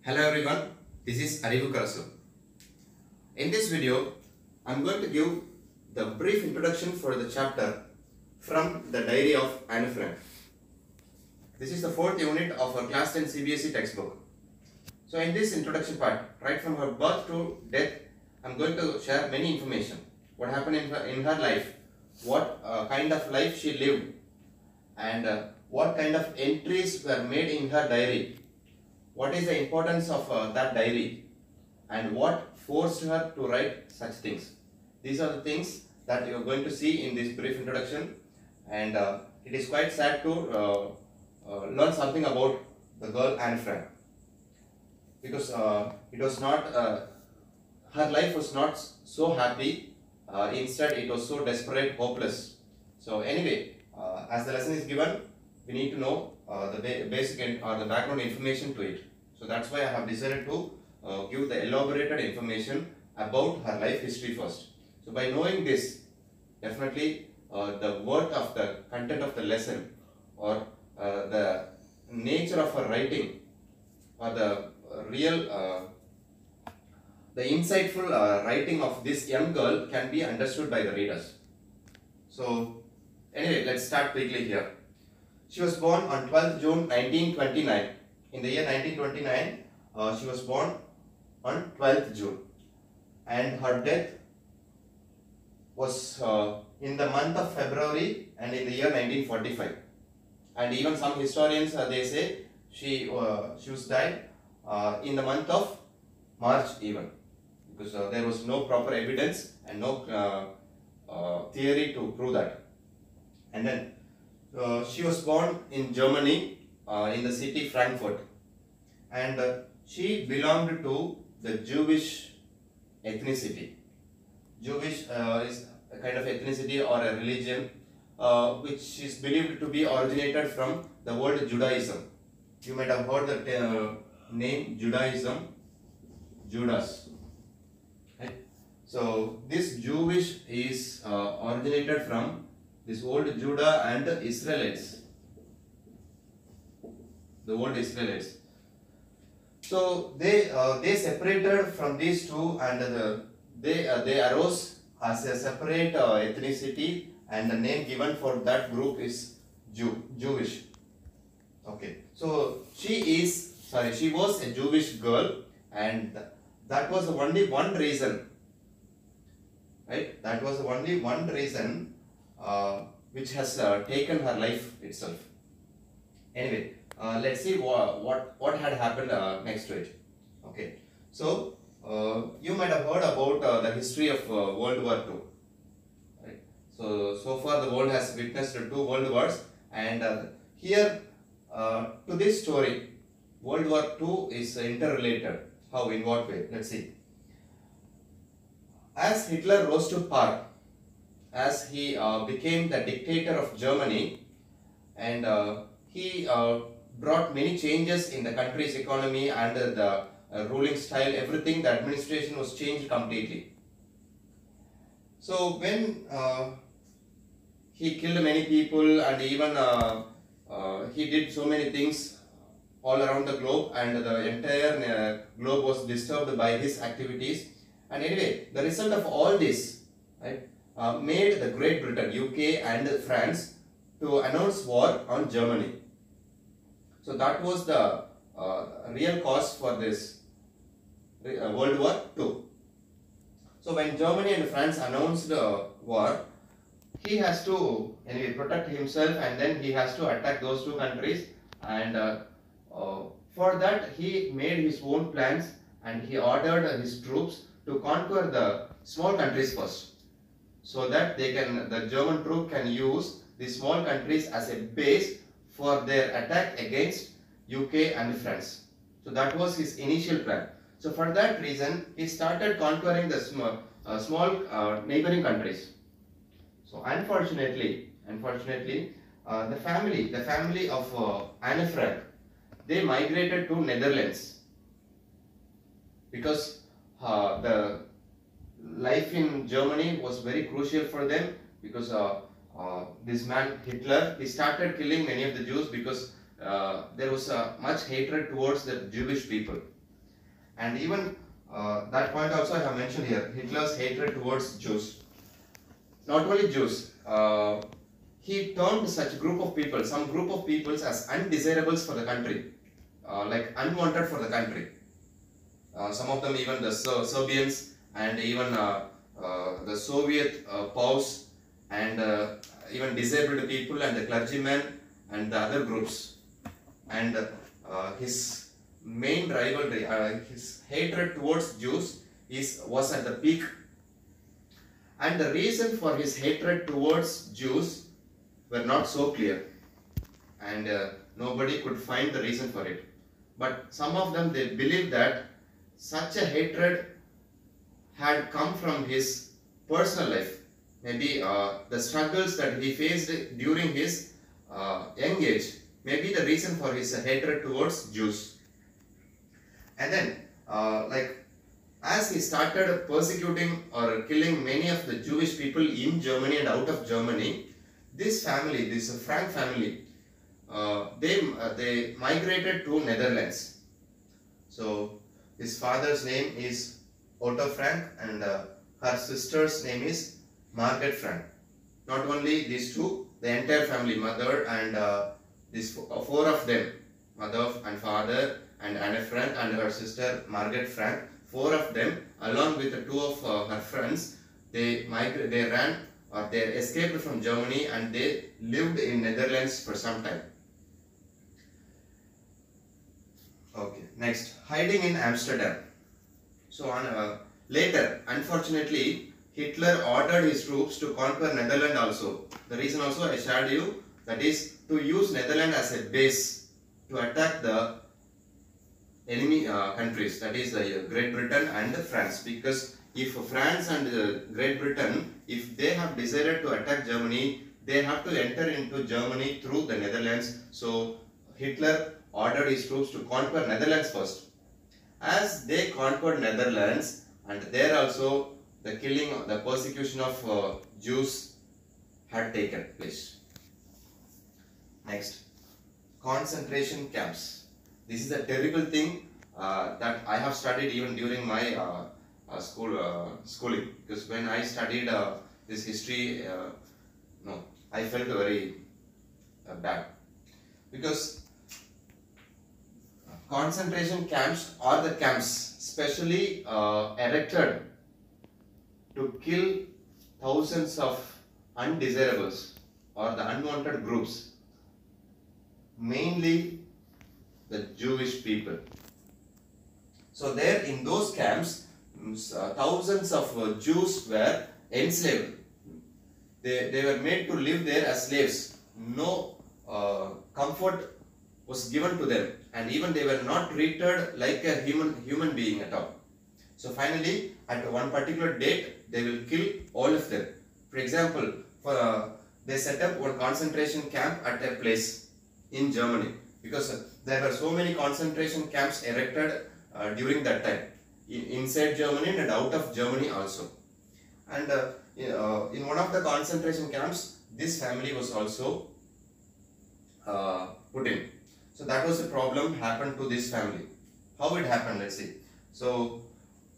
Hello everyone, this is Arivu Karasu. In this video, I am going to give the brief introduction for the chapter from the diary of Anne Frank. This is the 4th unit of our class 10 CBSE textbook. So in this introduction part, right from her birth to death, I am going to share many information. What happened in her life, what kind of life she lived, and what kind of entries were made in her diary. What is the importance of that diary and what forced her to write such things. These are the things that you are going to see in this brief introduction, and it is quite sad to learn something about the girl Anne Frank, because it was not her life was not so happy. Instead it was so desperate, hopeless. So anyway, as the lesson is given, we need to know the basic or the background information to it. So that's why I have decided to give the elaborated information about her life history first. So by knowing this, definitely the worth of the content of the lesson, or the nature of her writing, or the real the insightful writing of this young girl can be understood by the readers. So anyway, let's start quickly here. She was born on 12th June 1929. In the year 1929, she was born on 12th June, and her death was in the month of February and in the year 1945. And even some historians they say she was died in the month of March even, because there was no proper evidence and no theory to prove that. And then she was born in Germany, in the city Frankfurt, and she belonged to the Jewish ethnicity. Jewish is a kind of ethnicity or a religion which is believed to be originated from the word Judaism. You might have heard the name Judaism, Judas. Right? So this Jewish is originated from this old Judah and the Israelites. The word Israelites. So they separated from these two, and they arose as a separate ethnicity, and the name given for that group is Jewish. Okay. So she was a Jewish girl, and that was only one reason. Right? That was only one reason which has taken her life itself. Anyway, let's see what had happened next to it. Okay, so you might have heard about the history of World War II. Right? So far the world has witnessed 2 world wars, and here to this story, World War II is interrelated. How? In what way? Let's see. As Hitler rose to power, as he became the dictator of Germany, and he brought many changes in the country's economy and the ruling style, everything, the administration was changed completely. So when he killed many people, and even he did so many things all around the globe, and the entire globe was disturbed by his activities. And anyway, the result of all this, right, made the Great Britain, UK and France to announce war on Germany. So that was the real cause for this World War II. So when Germany and France announced war, he has to anyway protect himself, and then he has to attack those 2 countries, and for that he made his own plans, and he ordered his troops to conquer the small countries first, so that the German troop can use the small countries as a base for their attack against UK and France. So that was his initial plan. So for that reason, he started conquering the small neighboring countries. So unfortunately, the family of Anne Frank, they migrated to Netherlands, because the life in Germany was very crucial for them, because this man Hitler, he started killing many of the Jews, because there was much hatred towards the Jewish people. And even that point also I have mentioned here, Hitler's hatred towards Jews. Not only Jews, he termed such group of people, some group of peoples as undesirables for the country, like unwanted for the country. Some of them even the Serbians and even the Soviet POWs and even disabled people and the clergymen and the other groups. And his main rivalry, his hatred towards Jews was at the peak. And the reason for his hatred towards Jews were not so clear, and nobody could find the reason for it. But some of them, they believed that such a hatred had come from his personal life. Maybe the struggles that he faced during his young age may be the reason for his hatred towards Jews. And then, as he started persecuting or killing many of the Jewish people in Germany and out of Germany, this family, this Frank family, they migrated to Netherlands. So his father's name is Otto Frank and her sister's name is Margaret Frank. Not only these two, the entire family, mother and these four of them, mother and father and Anne Frank and her sister Margaret Frank, four of them along with the two of her friends, they escaped from Germany and they lived in Netherlands for some time. Okay, next, hiding in Amsterdam. So later, unfortunately, Hitler ordered his troops to conquer Netherlands also. The reason also I shared you, that is to use Netherlands as a base to attack the enemy countries, that is Great Britain and France. Because if France and Great Britain, if they have decided to attack Germany, they have to enter into Germany through the Netherlands. So Hitler ordered his troops to conquer Netherlands first. As they conquered Netherlands, and there also the killing, the persecution of Jews had taken place. Next, concentration camps. This is a terrible thing that I have studied even during my schooling, because when I studied this history, I felt very bad, because concentration camps are the camps specially erected to kill thousands of undesirables or the unwanted groups, mainly the Jewish people. So there in those camps, thousands of Jews were enslaved. They were made to live there as slaves. No comfort was given to them, and even they were not treated like a human being at all. So finally, at one particular date, they will kill all of them. For example, they set up one concentration camp at a place in Germany, because there were so many concentration camps erected during that time, inside Germany and out of Germany also. And in one of the concentration camps, this family was also put in. So that was a problem happened to this family. How it happened, let's see. So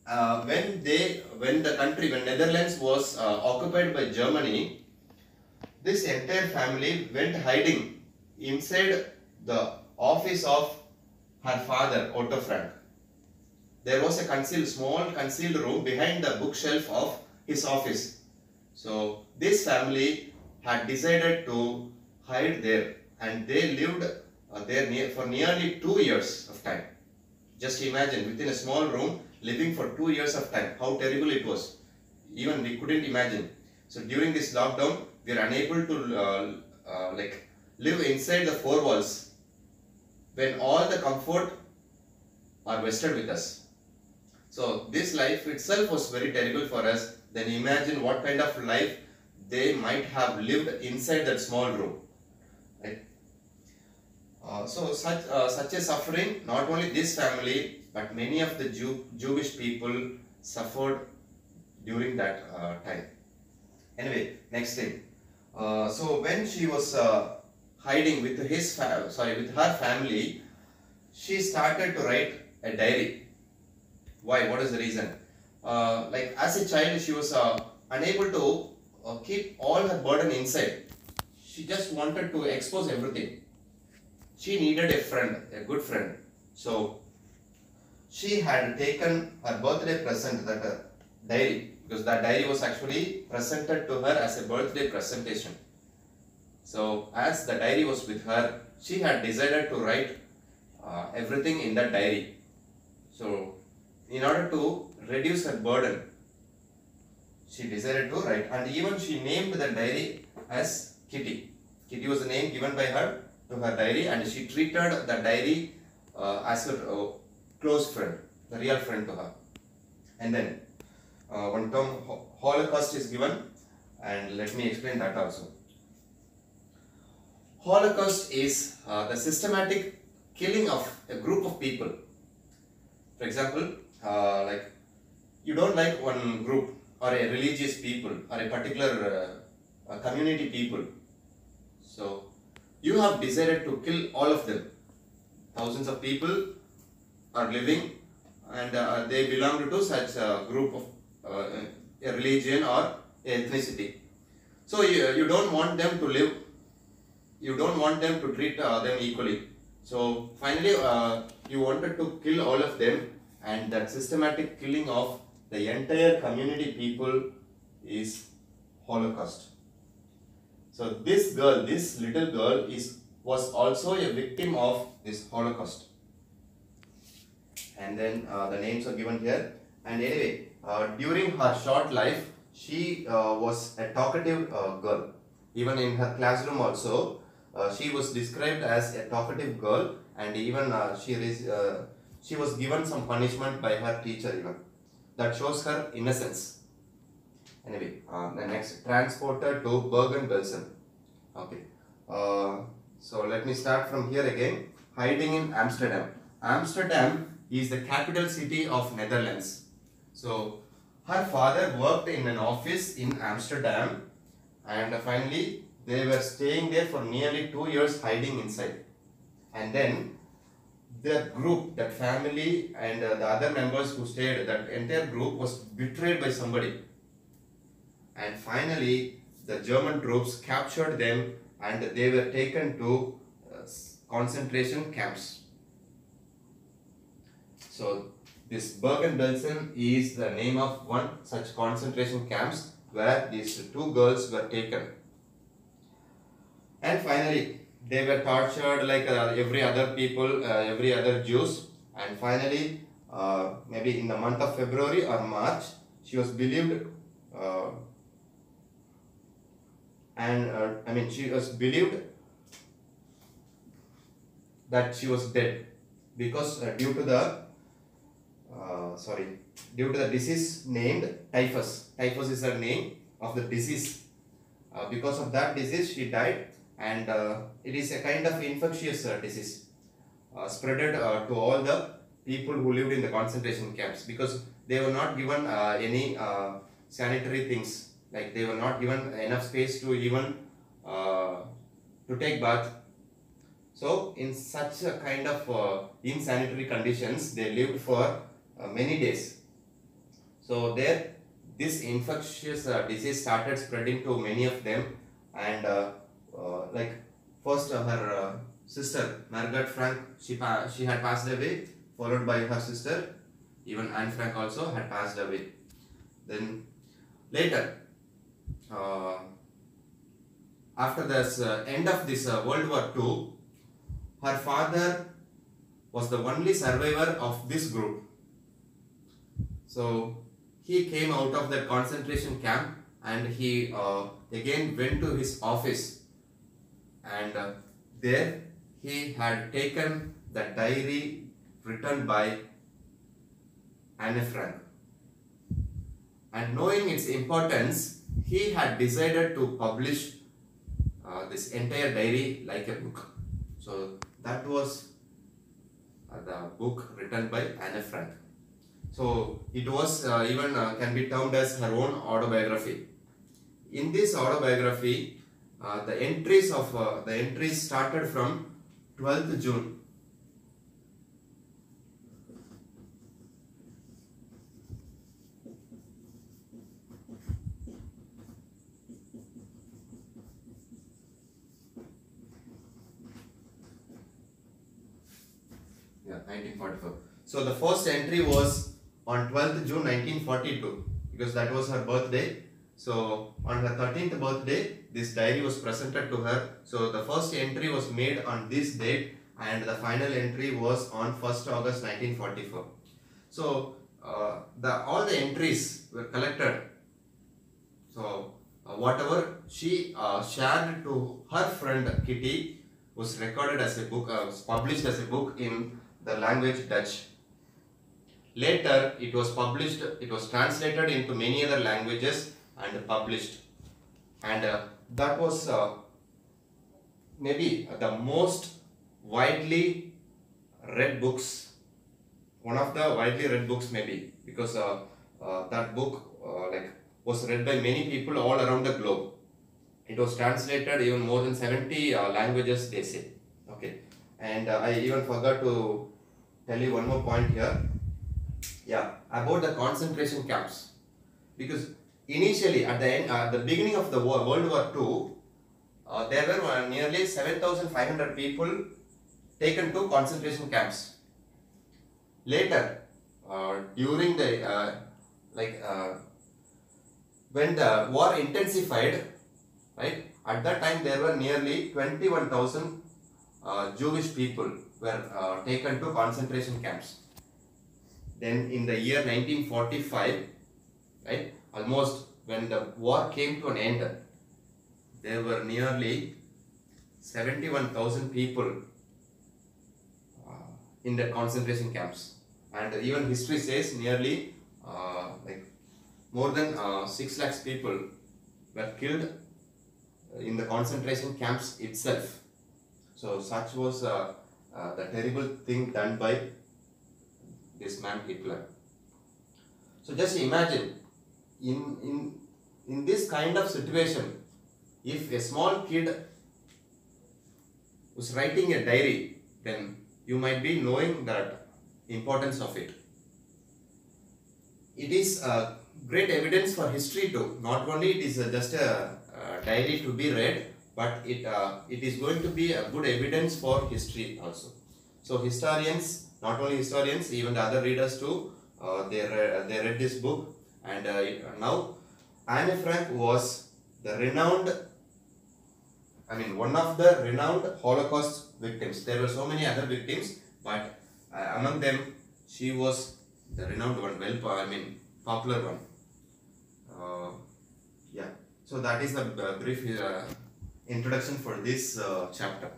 when Netherlands was occupied by Germany, this entire family went hiding inside the office of her father, Otto Frank. There was a small concealed room behind the bookshelf of his office. So this family had decided to hide there, and they lived there for nearly 2 years of time. Just imagine, within a small room, living for 2 years of time, how terrible it was. Even we couldn't imagine. So during this lockdown, we are unable to live inside the four walls, when all the comfort are vested with us. So this life itself was very terrible for us. Then imagine what kind of life they might have lived inside that small room. Right? So such a suffering, not only this family, but many of the Jewish people suffered during that time. Anyway, next thing. So when she was hiding with her family, she started to write a diary. Why? What is the reason? Like as a child, she was unable to keep all her burden inside. She just wanted to expose everything. She needed a friend, a good friend. So she had taken her birthday present, that diary, because that diary was actually presented to her as a birthday presentation. So as the diary was with her, she had decided to write everything in that diary. So in order to reduce her burden, she decided to write, and even she named the diary as Kitty. Kitty was the name given by her to her diary, and she treated the diary as her close friend, the real friend to her. And then one term Holocaust is given, and let me explain that also. Holocaust is the systematic killing of a group of people. For example, like you don't like one group or a religious people or a particular community people. So you have decided to kill all of them. Thousands of people are living, and they belong to such a group of a religion or ethnicity. So you don't want them to live. You don't want them to treat them equally. So finally, you wanted to kill all of them, and that systematic killing of the entire community people is Holocaust. So this girl, this little girl, was also a victim of this Holocaust. And then the names are given here. And anyway, during her short life, she was a talkative girl. Even in her classroom also, she was described as a talkative girl, and even she was given some punishment by her teacher even. That shows her innocence. Anyway, the next, transported to Bergen-Belsen. Okay. So let me start from here again. Hiding in Amsterdam. Amsterdam is the capital city of Netherlands. So her father worked in an office in Amsterdam, and finally they were staying there for nearly 2 years hiding inside. And then the group, that family and the other members who stayed, that entire group was betrayed by somebody. And finally the German troops captured them, and they were taken to concentration camps. So this Bergen-Belsen is the name of one such concentration camps where these two girls were taken. And finally they were tortured like every other people, every other Jews. And finally, maybe in the month of February or March, she was believed she was believed that she was dead, because due to the disease named typhus. Typhus is the name of the disease. Because of that disease she died, and it is a kind of infectious disease spreaded to all the people who lived in the concentration camps, because they were not given any sanitary things. Like they were not given enough space to even to take bath. So in such a kind of insanitary conditions, they lived for many days. So there, this infectious disease started spreading to many of them, and like first her sister Margaret Frank, she had passed away, followed by her sister, even Anne Frank also had passed away. Then later, after this end of this World War II, her father was the only survivor of this group. So he came out of that concentration camp, and he again went to his office, and there he had taken the diary written by Anne Frank. And knowing its importance, he had decided to publish this entire diary like a book. So that was the book written by Anne Frank. So it was even can be termed as her own autobiography. In this autobiography, the entries started from 12th June. 1944. So the first entry was on 12th June 1942 because that was her birthday. So on her 13th birthday, this diary was presented to her. So the first entry was made on this date and the final entry was on 1st August 1944. So all the entries were collected. So whatever she shared to her friend Kitty was recorded as a book, was published as a book in the language Dutch. Later, it was published, it was translated into many other languages and published. And that was maybe the most widely read books, one of the widely read books maybe, because that book was read by many people all around the globe. It was translated even more than 70 languages, they say. Okay, and I even forgot to tell you one more point here. Yeah, about the concentration camps. Because initially, at the beginning of the World War II, there were nearly 7,500 people taken to concentration camps. Later, during the when the war intensified, right? At that time, there were nearly 21,000 Jewish people were taken to concentration camps. Then in the year 1945, right, almost when the war came to an end, there were nearly 71,000 people in the concentration camps, and even history says nearly more than 6 lakhs people were killed in the concentration camps itself. So such was the terrible thing done by this man Hitler. So just imagine, in this kind of situation, if a small kid was writing a diary, then you might be knowing the importance of it. It is great evidence for history too. Not only it is just a diary to be read, but it is going to be a good evidence for history also. So historians, not only historians, even the other readers too, they read this book, and now Anne Frank was the renowned, one of the renowned Holocaust victims. There were so many other victims, but among them, she was the renowned one, popular one. Yeah. So that is the brief introduction for this chapter.